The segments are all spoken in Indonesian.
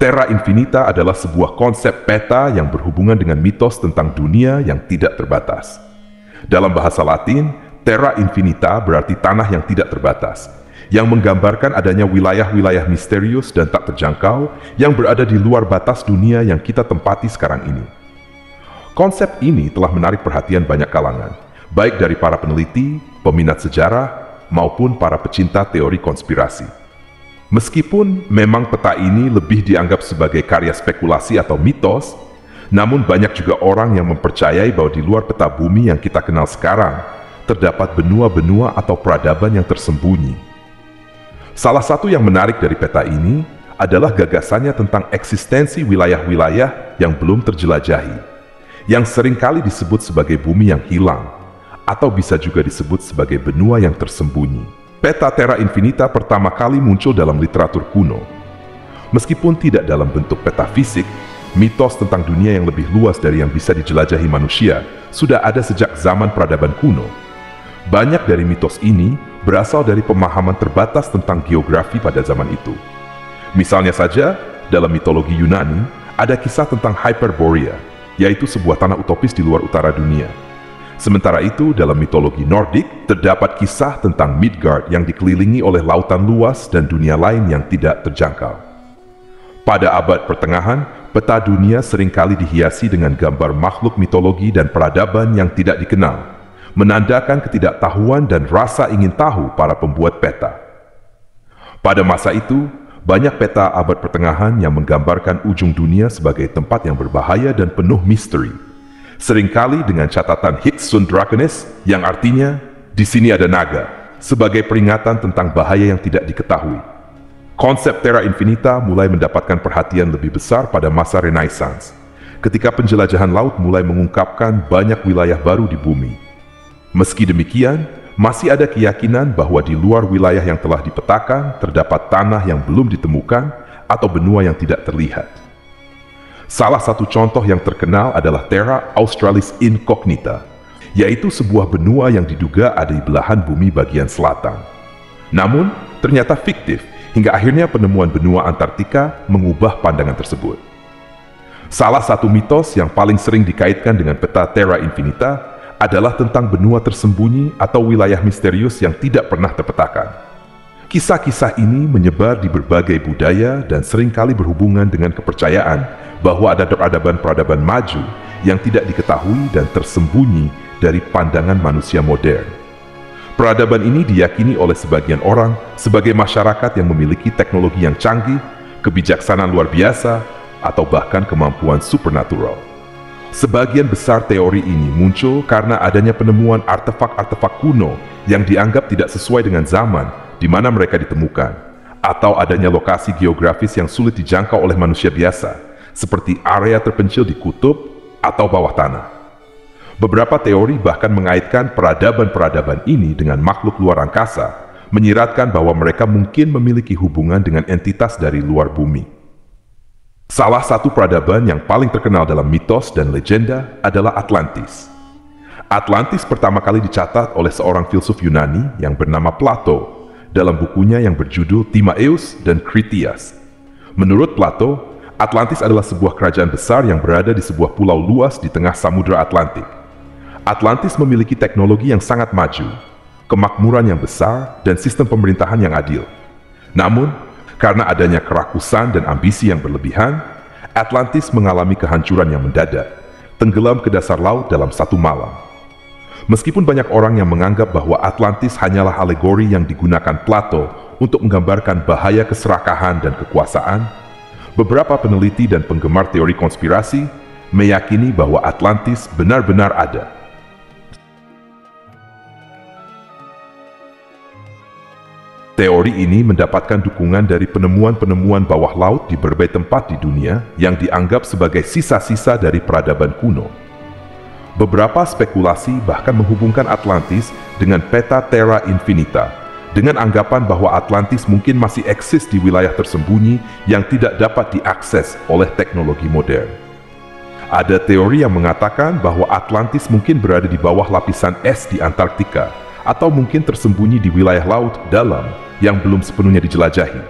Terra Infinita adalah sebuah konsep peta yang berhubungan dengan mitos tentang dunia yang tidak terbatas. Dalam bahasa Latin, Terra Infinita berarti tanah yang tidak terbatas, yang menggambarkan adanya wilayah-wilayah misterius dan tak terjangkau yang berada di luar batas dunia yang kita tempati sekarang ini. Konsep ini telah menarik perhatian banyak kalangan, baik dari para peneliti, peminat sejarah, maupun para pecinta teori konspirasi. Meskipun memang peta ini lebih dianggap sebagai karya spekulasi atau mitos, namun banyak juga orang yang mempercayai bahwa di luar peta bumi yang kita kenal sekarang, terdapat benua-benua atau peradaban yang tersembunyi. Salah satu yang menarik dari peta ini adalah gagasannya tentang eksistensi wilayah-wilayah yang belum terjelajahi, yang seringkali disebut sebagai bumi yang hilang, atau bisa juga disebut sebagai benua yang tersembunyi. Peta Terra Infinita pertama kali muncul dalam literatur kuno. Meskipun tidak dalam bentuk peta fisik, mitos tentang dunia yang lebih luas dari yang bisa dijelajahi manusia sudah ada sejak zaman peradaban kuno. Banyak dari mitos ini berasal dari pemahaman terbatas tentang geografi pada zaman itu. Misalnya saja, dalam mitologi Yunani, ada kisah tentang Hyperborea, yaitu sebuah tanah utopis di luar utara dunia. Sementara itu, dalam mitologi Nordik, terdapat kisah tentang Midgard yang dikelilingi oleh lautan luas dan dunia lain yang tidak terjangkau. Pada abad pertengahan, peta dunia seringkali dihiasi dengan gambar makhluk mitologi dan peradaban yang tidak dikenal, menandakan ketidaktahuan dan rasa ingin tahu para pembuat peta. Pada masa itu, banyak peta abad pertengahan yang menggambarkan ujung dunia sebagai tempat yang berbahaya dan penuh misteri, seringkali dengan catatan Hic sunt draconis, yang artinya, di sini ada naga, sebagai peringatan tentang bahaya yang tidak diketahui. Konsep Terra Infinita mulai mendapatkan perhatian lebih besar pada masa Renaissance, ketika penjelajahan laut mulai mengungkapkan banyak wilayah baru di bumi. Meski demikian, masih ada keyakinan bahwa di luar wilayah yang telah dipetakan terdapat tanah yang belum ditemukan atau benua yang tidak terlihat. Salah satu contoh yang terkenal adalah Terra Australis Incognita, yaitu sebuah benua yang diduga ada di belahan bumi bagian selatan. Namun, ternyata fiktif, hingga akhirnya penemuan benua Antartika mengubah pandangan tersebut. Salah satu mitos yang paling sering dikaitkan dengan peta Terra Infinita adalah tentang benua tersembunyi atau wilayah misterius yang tidak pernah terpetakan. Kisah-kisah ini menyebar di berbagai budaya dan seringkali berhubungan dengan kepercayaan bahwa ada peradaban-peradaban maju yang tidak diketahui dan tersembunyi dari pandangan manusia modern. Peradaban ini diyakini oleh sebagian orang sebagai masyarakat yang memiliki teknologi yang canggih, kebijaksanaan luar biasa, atau bahkan kemampuan supernatural. Sebagian besar teori ini muncul karena adanya penemuan artefak-artefak kuno yang dianggap tidak sesuai dengan zaman di mana mereka ditemukan, atau adanya lokasi geografis yang sulit dijangkau oleh manusia biasa, seperti area terpencil di kutub atau bawah tanah. Beberapa teori bahkan mengaitkan peradaban-peradaban ini dengan makhluk luar angkasa, menyiratkan bahwa mereka mungkin memiliki hubungan dengan entitas dari luar bumi. Salah satu peradaban yang paling terkenal dalam mitos dan legenda adalah Atlantis. Atlantis pertama kali dicatat oleh seorang filsuf Yunani yang bernama Plato dalam bukunya yang berjudul Timaeus dan Critias. Menurut Plato, Atlantis adalah sebuah kerajaan besar yang berada di sebuah pulau luas di tengah Samudra Atlantik. Atlantis memiliki teknologi yang sangat maju, kemakmuran yang besar, dan sistem pemerintahan yang adil. Namun, karena adanya kerakusan dan ambisi yang berlebihan, Atlantis mengalami kehancuran yang mendadak, tenggelam ke dasar laut dalam satu malam. Meskipun banyak orang yang menganggap bahwa Atlantis hanyalah alegori yang digunakan Plato untuk menggambarkan bahaya keserakahan dan kekuasaan, beberapa peneliti dan penggemar teori konspirasi meyakini bahwa Atlantis benar-benar ada. Teori ini mendapatkan dukungan dari penemuan-penemuan bawah laut di berbagai tempat di dunia yang dianggap sebagai sisa-sisa dari peradaban kuno. Beberapa spekulasi bahkan menghubungkan Atlantis dengan peta Terra Infinita, dengan anggapan bahwa Atlantis mungkin masih eksis di wilayah tersembunyi yang tidak dapat diakses oleh teknologi modern. Ada teori yang mengatakan bahwa Atlantis mungkin berada di bawah lapisan es di Antartika, atau mungkin tersembunyi di wilayah laut dalam yang belum sepenuhnya dijelajahi.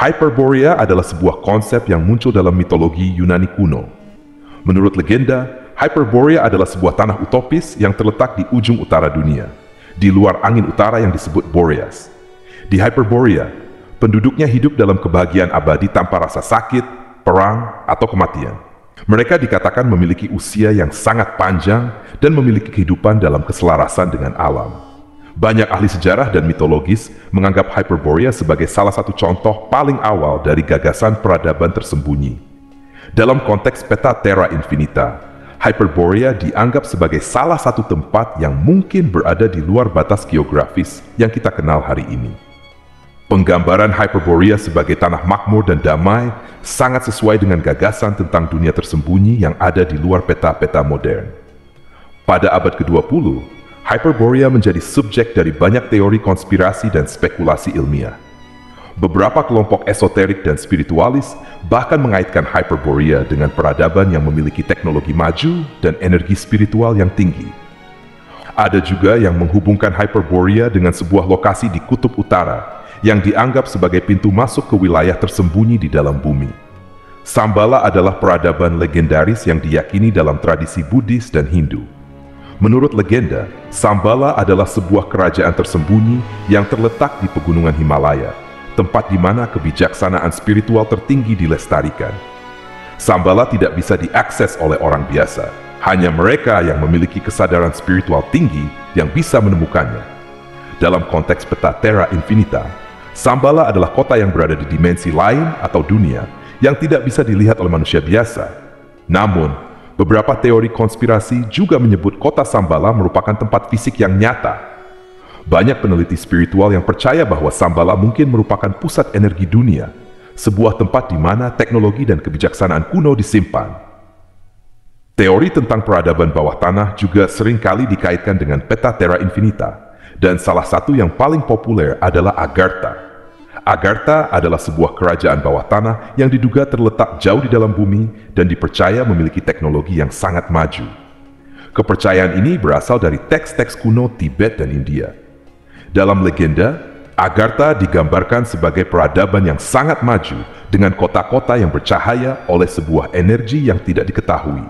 Hyperborea adalah sebuah konsep yang muncul dalam mitologi Yunani kuno. Menurut legenda, Hyperborea adalah sebuah tanah utopis yang terletak di ujung utara dunia, di luar angin utara yang disebut Boreas. Di Hyperborea, penduduknya hidup dalam kebahagiaan abadi tanpa rasa sakit, perang, atau kematian. Mereka dikatakan memiliki usia yang sangat panjang dan memiliki kehidupan dalam keselarasan dengan alam. Banyak ahli sejarah dan mitologis menganggap Hyperborea sebagai salah satu contoh paling awal dari gagasan peradaban tersembunyi. Dalam konteks peta Terra Infinita, Hyperborea dianggap sebagai salah satu tempat yang mungkin berada di luar batas geografis yang kita kenal hari ini. Penggambaran Hyperborea sebagai tanah makmur dan damai sangat sesuai dengan gagasan tentang dunia tersembunyi yang ada di luar peta-peta modern. Pada abad ke-20, Hyperborea menjadi subjek dari banyak teori konspirasi dan spekulasi ilmiah. Beberapa kelompok esoterik dan spiritualis bahkan mengaitkan Hyperborea dengan peradaban yang memiliki teknologi maju dan energi spiritual yang tinggi. Ada juga yang menghubungkan Hyperborea dengan sebuah lokasi di kutub utara yang dianggap sebagai pintu masuk ke wilayah tersembunyi di dalam bumi. Shambhala adalah peradaban legendaris yang diyakini dalam tradisi Buddhis dan Hindu. Menurut legenda, Shambhala adalah sebuah kerajaan tersembunyi yang terletak di pegunungan Himalaya, tempat di mana kebijaksanaan spiritual tertinggi dilestarikan. Shambhala tidak bisa diakses oleh orang biasa, hanya mereka yang memiliki kesadaran spiritual tinggi yang bisa menemukannya. Dalam konteks peta Terra Infinita, Shambhala adalah kota yang berada di dimensi lain atau dunia yang tidak bisa dilihat oleh manusia biasa. Namun, beberapa teori konspirasi juga menyebut kota Shambhala merupakan tempat fisik yang nyata. Banyak peneliti spiritual yang percaya bahwa Shambhala mungkin merupakan pusat energi dunia, sebuah tempat di mana teknologi dan kebijaksanaan kuno disimpan. Teori tentang peradaban bawah tanah juga seringkali dikaitkan dengan peta Terra Infinita, dan salah satu yang paling populer adalah Agartha. Agartha adalah sebuah kerajaan bawah tanah yang diduga terletak jauh di dalam bumi dan dipercaya memiliki teknologi yang sangat maju. Kepercayaan ini berasal dari teks-teks kuno Tibet dan India. Dalam legenda, Agartha digambarkan sebagai peradaban yang sangat maju dengan kota-kota yang bercahaya oleh sebuah energi yang tidak diketahui.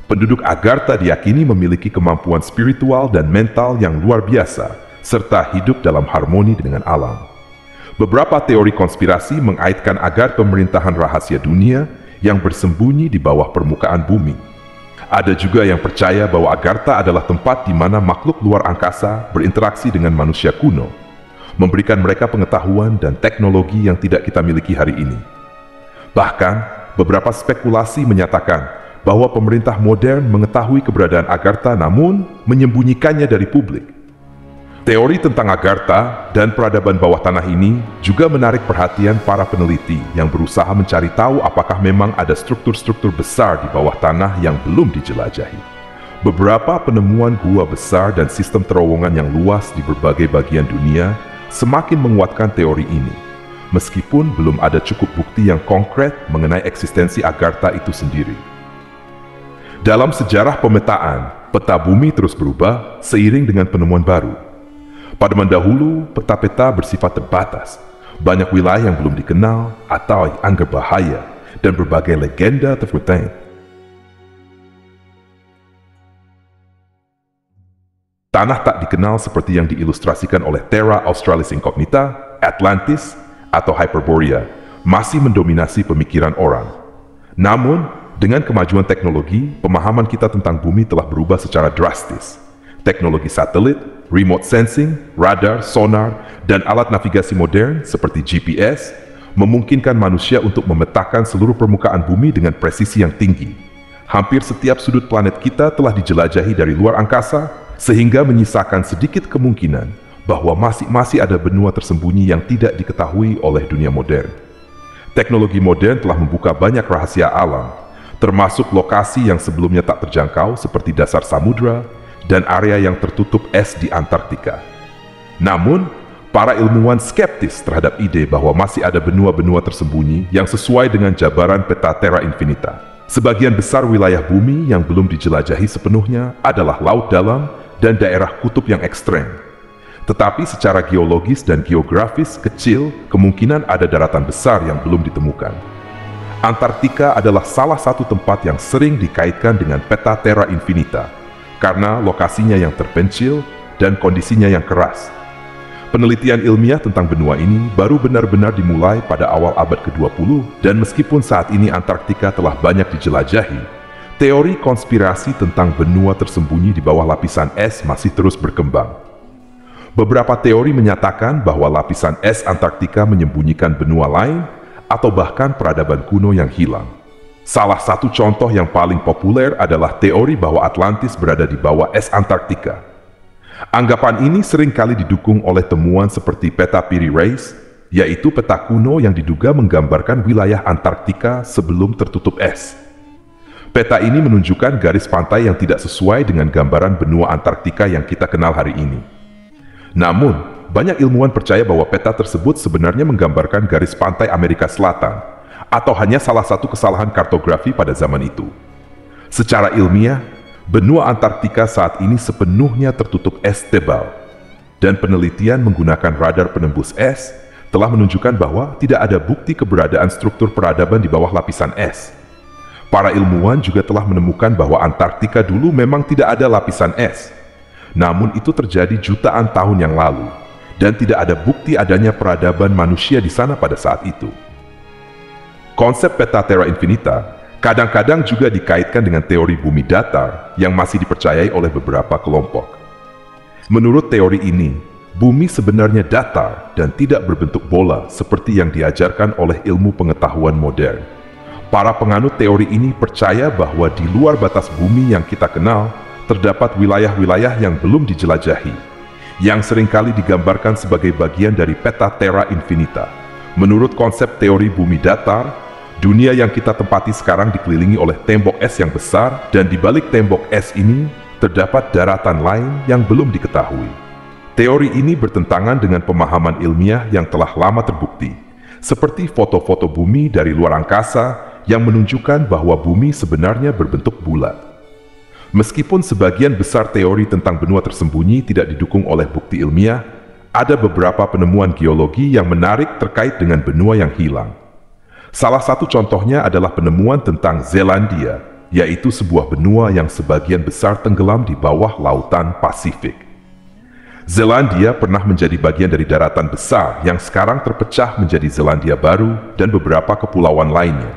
Penduduk Agartha diyakini memiliki kemampuan spiritual dan mental yang luar biasa, serta hidup dalam harmoni dengan alam. Beberapa teori konspirasi mengaitkan agar pemerintahan rahasia dunia yang bersembunyi di bawah permukaan bumi. Ada juga yang percaya bahwa Agartha adalah tempat di mana makhluk luar angkasa berinteraksi dengan manusia kuno, memberikan mereka pengetahuan dan teknologi yang tidak kita miliki hari ini. Bahkan, beberapa spekulasi menyatakan bahwa pemerintah modern mengetahui keberadaan Agartha namun menyembunyikannya dari publik. Teori tentang Agartha dan peradaban bawah tanah ini juga menarik perhatian para peneliti yang berusaha mencari tahu apakah memang ada struktur-struktur besar di bawah tanah yang belum dijelajahi. Beberapa penemuan gua besar dan sistem terowongan yang luas di berbagai bagian dunia semakin menguatkan teori ini, meskipun belum ada cukup bukti yang konkret mengenai eksistensi Agartha itu sendiri. Dalam sejarah pemetaan, peta bumi terus berubah seiring dengan penemuan baru. Pada zaman dahulu, peta-peta bersifat terbatas. Banyak wilayah yang belum dikenal atau dianggap bahaya, dan berbagai legenda terfuteng. Tanah tak dikenal seperti yang diilustrasikan oleh Terra Australis Incognita, Atlantis, atau Hyperborea masih mendominasi pemikiran orang. Namun, dengan kemajuan teknologi, pemahaman kita tentang bumi telah berubah secara drastis. Teknologi satelit, remote sensing, radar, sonar, dan alat navigasi modern seperti GPS memungkinkan manusia untuk memetakan seluruh permukaan bumi dengan presisi yang tinggi. Hampir setiap sudut planet kita telah dijelajahi dari luar angkasa, sehingga menyisakan sedikit kemungkinan bahwa masih ada benua tersembunyi yang tidak diketahui oleh dunia modern. Teknologi modern telah membuka banyak rahasia alam, termasuk lokasi yang sebelumnya tak terjangkau seperti dasar samudra, dan area yang tertutup es di Antartika. Namun, para ilmuwan skeptis terhadap ide bahwa masih ada benua-benua tersembunyi yang sesuai dengan jabaran peta Terra Infinita. Sebagian besar wilayah bumi yang belum dijelajahi sepenuhnya adalah laut dalam dan daerah kutub yang ekstrem. Tetapi secara geologis dan geografis kecil, kemungkinan ada daratan besar yang belum ditemukan. Antartika adalah salah satu tempat yang sering dikaitkan dengan peta Terra Infinita, karena lokasinya yang terpencil dan kondisinya yang keras. Penelitian ilmiah tentang benua ini baru benar-benar dimulai pada awal abad ke-20, dan meskipun saat ini Antartika telah banyak dijelajahi, teori konspirasi tentang benua tersembunyi di bawah lapisan es masih terus berkembang. Beberapa teori menyatakan bahwa lapisan es Antartika menyembunyikan benua lain atau bahkan peradaban kuno yang hilang. Salah satu contoh yang paling populer adalah teori bahwa Atlantis berada di bawah es Antartika. Anggapan ini seringkali didukung oleh temuan seperti peta Piri Reis, yaitu peta kuno yang diduga menggambarkan wilayah Antartika sebelum tertutup es. Peta ini menunjukkan garis pantai yang tidak sesuai dengan gambaran benua Antartika yang kita kenal hari ini. Namun, banyak ilmuwan percaya bahwa peta tersebut sebenarnya menggambarkan garis pantai Amerika Selatan, atau hanya salah satu kesalahan kartografi pada zaman itu. Secara ilmiah, benua Antartika saat ini sepenuhnya tertutup es tebal, dan penelitian menggunakan radar penembus es telah menunjukkan bahwa tidak ada bukti keberadaan struktur peradaban di bawah lapisan es. Para ilmuwan juga telah menemukan bahwa Antartika dulu memang tidak ada lapisan es. Namun itu terjadi jutaan tahun yang lalu, dan tidak ada bukti adanya peradaban manusia di sana pada saat itu. Konsep peta Terra Infinita kadang-kadang juga dikaitkan dengan teori bumi datar yang masih dipercayai oleh beberapa kelompok. Menurut teori ini, bumi sebenarnya datar dan tidak berbentuk bola seperti yang diajarkan oleh ilmu pengetahuan modern. Para penganut teori ini percaya bahwa di luar batas bumi yang kita kenal, terdapat wilayah-wilayah yang belum dijelajahi, yang seringkali digambarkan sebagai bagian dari peta Terra Infinita. Menurut konsep teori bumi datar, dunia yang kita tempati sekarang dikelilingi oleh tembok es yang besar, dan di balik tembok es ini terdapat daratan lain yang belum diketahui. Teori ini bertentangan dengan pemahaman ilmiah yang telah lama terbukti, seperti foto-foto bumi dari luar angkasa yang menunjukkan bahwa bumi sebenarnya berbentuk bulat. Meskipun sebagian besar teori tentang benua tersembunyi tidak didukung oleh bukti ilmiah, ada beberapa penemuan geologi yang menarik terkait dengan benua yang hilang. Salah satu contohnya adalah penemuan tentang Zelandia, yaitu sebuah benua yang sebagian besar tenggelam di bawah lautan Pasifik. Zelandia pernah menjadi bagian dari daratan besar yang sekarang terpecah menjadi Zelandia Baru dan beberapa kepulauan lainnya.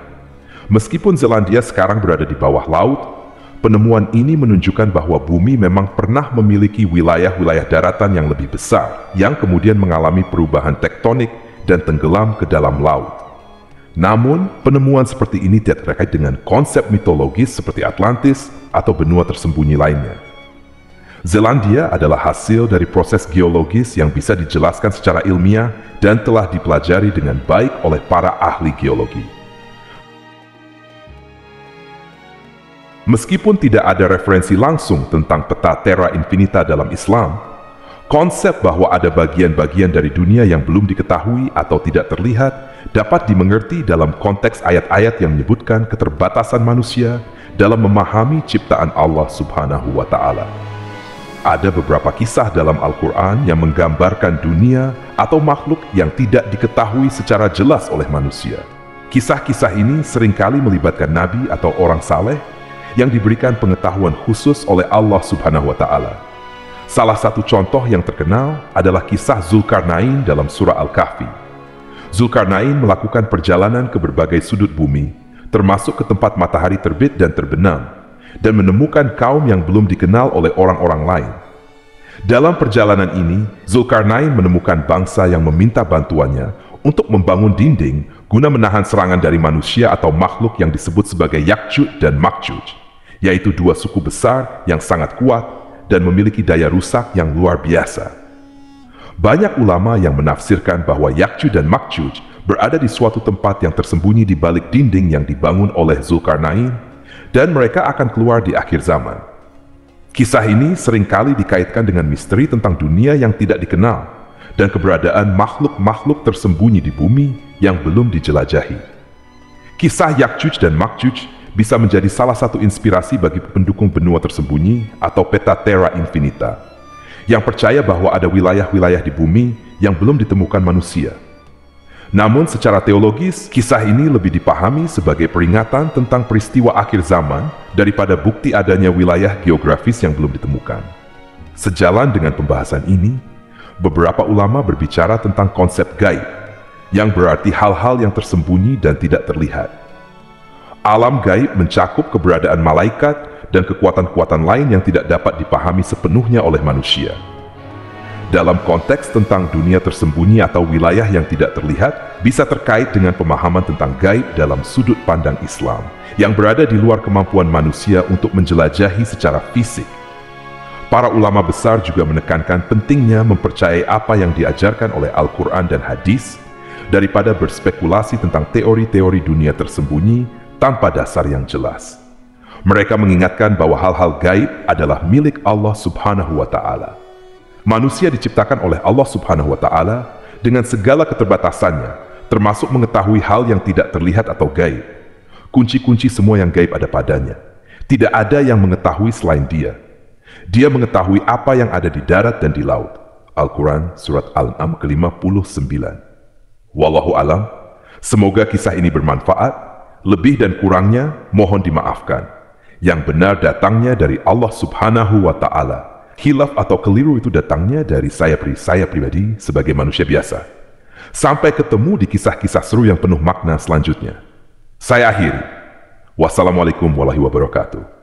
Meskipun Zelandia sekarang berada di bawah laut, penemuan ini menunjukkan bahwa bumi memang pernah memiliki wilayah-wilayah daratan yang lebih besar, yang kemudian mengalami perubahan tektonik dan tenggelam ke dalam laut. Namun, penemuan seperti ini tidak terkait dengan konsep mitologis seperti Atlantis atau benua tersembunyi lainnya. Zelandia adalah hasil dari proses geologis yang bisa dijelaskan secara ilmiah dan telah dipelajari dengan baik oleh para ahli geologi. Meskipun tidak ada referensi langsung tentang peta Terra Infinita dalam Islam, konsep bahwa ada bagian-bagian dari dunia yang belum diketahui atau tidak terlihat dapat dimengerti dalam konteks ayat-ayat yang menyebutkan keterbatasan manusia dalam memahami ciptaan Allah Subhanahu wa Ta'ala. Ada beberapa kisah dalam Al-Quran yang menggambarkan dunia atau makhluk yang tidak diketahui secara jelas oleh manusia. Kisah-kisah ini seringkali melibatkan nabi atau orang saleh yang diberikan pengetahuan khusus oleh Allah Subhanahu wa Ta'ala. Salah satu contoh yang terkenal adalah kisah Zulkarnain dalam surah Al-Kahfi. Zulkarnain melakukan perjalanan ke berbagai sudut bumi, termasuk ke tempat matahari terbit dan terbenam, dan menemukan kaum yang belum dikenal oleh orang-orang lain. Dalam perjalanan ini, Zulkarnain menemukan bangsa yang meminta bantuannya untuk membangun dinding guna menahan serangan dari manusia atau makhluk yang disebut sebagai Yakjuj dan Makjuj, yaitu dua suku besar yang sangat kuat dan memiliki daya rusak yang luar biasa. Banyak ulama yang menafsirkan bahwa Yakjuj dan Makjuj berada di suatu tempat yang tersembunyi di balik dinding yang dibangun oleh Zulkarnain, dan mereka akan keluar di akhir zaman. Kisah ini seringkali dikaitkan dengan misteri tentang dunia yang tidak dikenal dan keberadaan makhluk-makhluk tersembunyi di bumi yang belum dijelajahi. Kisah Yakjuj dan Makjuj bisa menjadi salah satu inspirasi bagi pendukung benua tersembunyi atau peta Terra Infinita, yang percaya bahwa ada wilayah-wilayah di bumi yang belum ditemukan manusia. Namun secara teologis, kisah ini lebih dipahami sebagai peringatan tentang peristiwa akhir zaman daripada bukti adanya wilayah geografis yang belum ditemukan. Sejalan dengan pembahasan ini, beberapa ulama berbicara tentang konsep gaib, yang berarti hal-hal yang tersembunyi dan tidak terlihat. Alam gaib mencakup keberadaan malaikat dan kekuatan-kekuatan lain yang tidak dapat dipahami sepenuhnya oleh manusia. Dalam konteks tentang dunia tersembunyi atau wilayah yang tidak terlihat, bisa terkait dengan pemahaman tentang gaib dalam sudut pandang Islam, yang berada di luar kemampuan manusia untuk menjelajahi secara fisik. Para ulama besar juga menekankan pentingnya mempercayai apa yang diajarkan oleh Al-Quran dan hadis, daripada berspekulasi tentang teori-teori dunia tersembunyi tanpa dasar yang jelas. Mereka mengingatkan bahwa hal-hal gaib adalah milik Allah Subhanahu wa Ta'ala. Manusia diciptakan oleh Allah Subhanahu wa Ta'ala dengan segala keterbatasannya, termasuk mengetahui hal yang tidak terlihat atau gaib. Kunci-kunci semua yang gaib ada padanya. Tidak ada yang mengetahui selain Dia. Dia mengetahui apa yang ada di darat dan di laut. Al-Quran Surat Al-An'am ke-59. Wallahu alam, semoga kisah ini bermanfaat. Lebih dan kurangnya mohon dimaafkan. Yang benar datangnya dari Allah Subhanahu wa Ta'ala. Khilaf atau keliru itu datangnya dari saya pribadi sebagai manusia biasa. Sampai ketemu di kisah-kisah seru yang penuh makna selanjutnya. Saya akhiri. Wassalamualaikum warahmatullahi wabarakatuh.